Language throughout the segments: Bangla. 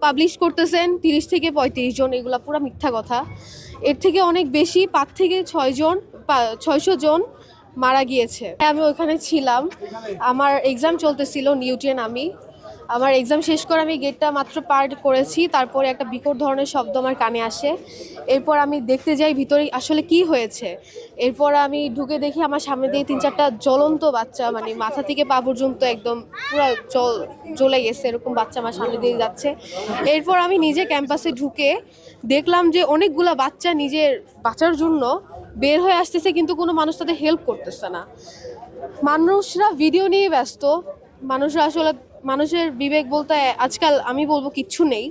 পাবলিশ করতেছেন 30 থেকে 35 জন, এগুলা পুরো মিথ্যা কথা। এর থেকে অনেক বেশি 5 থেকে 600 জন মারা গিয়েছে। আমি ওখানে ছিলাম, আমার এক্সাম চলতেছিল নিউট্রিয়েন। আমার এক্সাম শেষ করে আমি গেটটা মাত্র পার করেছি, তারপরে একটা বিকট ধরনের শব্দ আমার কানে আসে। এরপর আমি দেখতে যাই ভিতরে আসলে কি হয়েছে। এরপর আমি ঢুকে দেখি আমার সামনে দিয়ে 3-4টা জ্বলন্ত বাচ্চা, মানে মাথা থেকে পা পর্যন্ত একদম পুরো জ্বলে গেছে এরকম বাচ্চা আমার সামনে দিয়ে যাচ্ছে। এরপর আমি নিজে ক্যাম্পাসে ঢুকে দেখলাম যে অনেকগুলা বাচ্চা নিজের বাঁচার জন্য বের হয়ে আসতেছে, কিন্তু কোনো মানুষ তাদের হেল্প করতেছে না। মানুষরা ভিডিও নিয়ে ব্যস্ত। মানুষরা আসলে, মানুষের বিবেক বলতে আজকাল আমি বলবো কিচ্ছু নেই।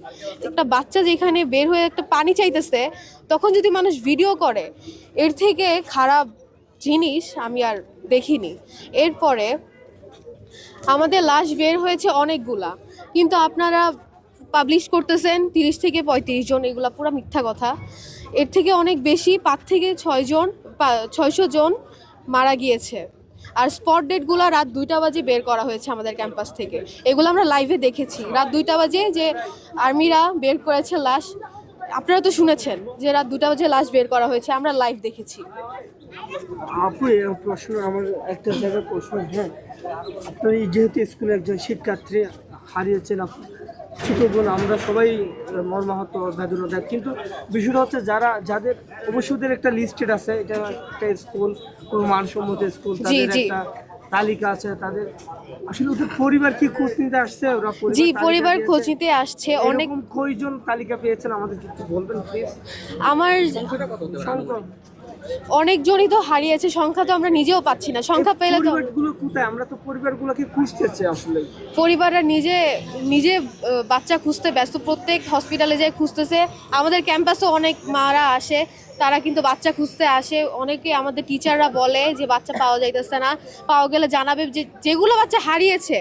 একটা বাচ্চা যেখানে বের হয়ে একটা পানি চাইতেছে, তখন যদি মানুষ ভিডিও করে, এর থেকে খারাপ জিনিস আমি আর দেখিনি। এরপরে আমাদের লাশ বের হয়েছে অনেকগুলা, কিন্তু আপনারা পাবলিশ করতেছেন 30 থেকে 35 জন, এগুলা পুরো মিথ্যা কথা। এর থেকে অনেক বেশি 5 থেকে 600 জন মারা গিয়েছে। আর স্পট ডেটগুলো রাত 2টা বাজে বের করা হয়েছে আমাদের ক্যাম্পাস থেকে। এগুলো আমরা লাইভে দেখেছি, রাত 2টা বাজে যে আর্মিরা বের করেছে লাশ। আপনারা তো শুনেছেন যে রাত 2টা বাজে লাশ বের করা হয়েছে, আমরা লাইভ দেখেছি। আপু প্রশ্ন, আমার একটা জায়গায় প্রশ্ন, হ্যাঁ আপনার যেহেতু স্কুলে একজন শিক্ষার্থী হারিয়েছেন ছোট বোন, আমরা সবাই মর্মাহত বেদনা দেয়, কিন্তু বিষয়টা হচ্ছে যাদের অবশ্যই একটা লিস্টেড আছে, এটা একটা স্কুল, কোনো মানসম্মত স্কুল, তাদের একটা তালিকা আছে, তাদের আসলে ওদের পরিবার কি খোঁজ নিতে আসছে? ওরা পরিবার খোঁজ নিতে আসছে। অনেক কয়জন তালিকা পেয়েছেন আমাদের একটু বলবেন প্লিজ? আমার অনেকজনই তো হারিয়েছে, সংখ্যা তো আমরা নিজেও পাচ্ছি না। সংখ্যা পেলে তো পরিবারগুলো কোথায়? আমরা তো পরিবারগুলোকে খুঁজতেছি আসলে। পরিবাররা নিজে বাচ্চা খুঁজতে ব্যস্ত, প্রত্যেক হসপিটালে যায় খুঁজতেছে। আমাদের ক্যাম্পাসে অনেক মারা আসে, তারা কিন্তু বাচ্চা খুঁজতে আসে। অনেকে আমাদের টিচাররা বলে যে বাচ্চা পাওয়া যাইতেছে না, পাওয়া গেলে জানাবে। যেগুলো বাচ্চা হারিয়েছে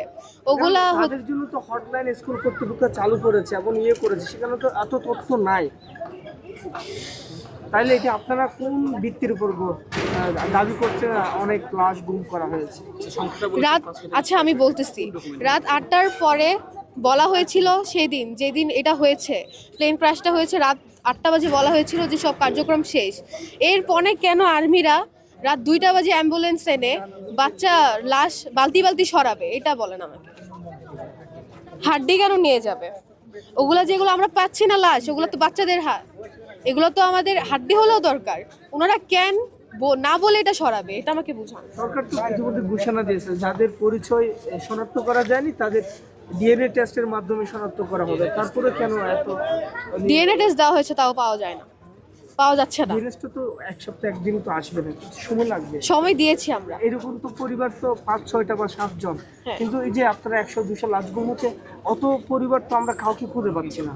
ওগুলা তাদের জন্য তো হটলাইন স্কুল কর্তৃপক্ষ চালু করেছে এবং করেছে, সেখানে তো এত তথ্য নাই। তাইলে এটা আপনারা কোন ভিত্তির উপর দাবি করছেন অনেক লাশ গুম করা হয়েছে? আচ্ছা আমি বলতেছি, রাত 8টার পরে বলা হয়েছিল, যেদিন এটা হয়েছে, প্লেন ক্র্যাশটা হয়েছে, রাত 8টা বাজে বলা হয়েছিল যে সব কার্যক্রম শেষ। এরপরে কেন আর্মিরা রাত 2টা বাজে অ্যাম্বুলেন্স এনে বাচ্চা লাশ বালতি বালতি সরাবে? এটা বলেন আমাকে। হাড্ডি কেন নিয়ে যাবে? ওগুলা যেগুলো আমরা পাচ্ছি না লাশ, ওগুলো তো বাচ্চাদের এগুলো তো আমাদের হাড্ডি হলেও দরকার। ওনারা কেন না বলে এটা সরাবে? এটা আমাকে বুঝান। সরকার তো ইতিমধ্যে ঘোষণা দিয়েছে যাদের পরিচয় শনাক্ত করা যায়নি তাদের ডিএনএ টেস্টের মাধ্যমে শনাক্ত করা হবে। তারপরে কেন এত ডিএনএ টেস্ট দেওয়া হয়েছে, তাও পাওয়া যায় না, পাওয়া যাচ্ছে না। ডিএনএ তো এক সপ্তাহ একদিন তো আসবে না, সময় লাগবে। সময় দিয়েছি আমরা। এরকম তো পরিবার তো 5-6টা বা 7 জন, কিন্তু এই যে আপনারা 100-200 লাশ গুমোতে, অত পরিবার তো আমরা কাউকে খুঁজে পাচ্ছি না।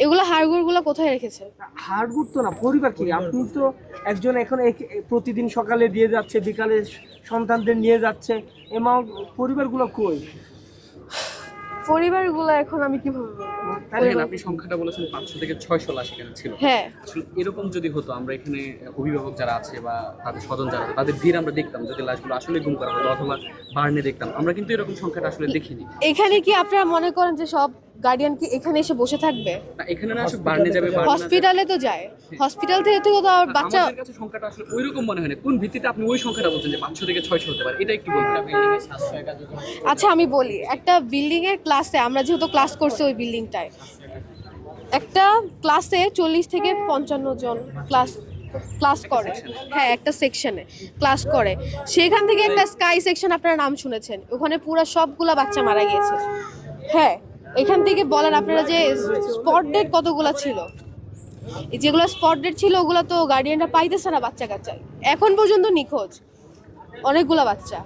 এগুলো হাড়গোড়গুলো কোথায় রেখেছে? হাড়গুড় তো না, পরিবার কি? আপনি তো একজন এখন প্রতিদিন সকালে দিয়ে যাচ্ছে, বিকালে সন্তানদের নিয়ে যাচ্ছে, পরিবারগুলো কই? পরিবারগুলো এখন আমি কিভাবে বলবো? আপনি সংখ্যাটা বলেছেন 500 থেকে 600 লাশ এখানে ছিল। হ্যাঁ, আসলে এরকম যদি হতো, আমরা এখানে অভিভাবক যারা আছে বা তাদের স্বজন যারা আছে, তাদের ভিড় আমরা দেখতাম, যদি লাশগুলো আসলে গুম করা হতো অথবা বার্নে দেখতাম, আমরা কিন্তু এরকম সংখ্যাটা আসলে দেখিনি। এখানে কি আপনারা মনে করেন যে সব গার্ডিয়ান কি এখানে এসে বসে থাকবে? না, এখানে না আসলে বার্নে যাবে, হসপিটালে তো যায়, হসপিটাল থেকে তো বাচ্চা। আমাদের কাছে সংখ্যাটা আসলে ওইরকম মনে হয় না। কোন ভিত্তিতে আপনি ওই সংখ্যাটা বলছেন যে 500 থেকে 600 হতে পারে? এটা একটু বলবেন। আচ্ছা আমি বলি, একটা বিল্ডিং এর ক্লাসে, আমরা যেহেতু ক্লাস করছি ওই বিল্ডিংটায়, একটা ক্লাসে 40 থেকে 55 জন ক্লাস করে। হ্যাঁ, একটা সেকশনে ক্লাস করে। সেখান থেকে একটা স্কাই সেকশন, আপনারা নাম শুনেছেন, ওখানে পুরো সবগুলা বাচ্চা মারা গিয়েছে। হ্যাঁ, এখান থেকে বলেন আপনারা যে স্পট ডেট কতগুলা ছিল? যেগুলো স্পট ডেট ছিল ওগুলো তো গার্ডিয়ানরা পাইতেছে না, বাচ্চা কাচ্চা এখন পর্যন্ত নিখোঁজ অনেকগুলা বাচ্চা।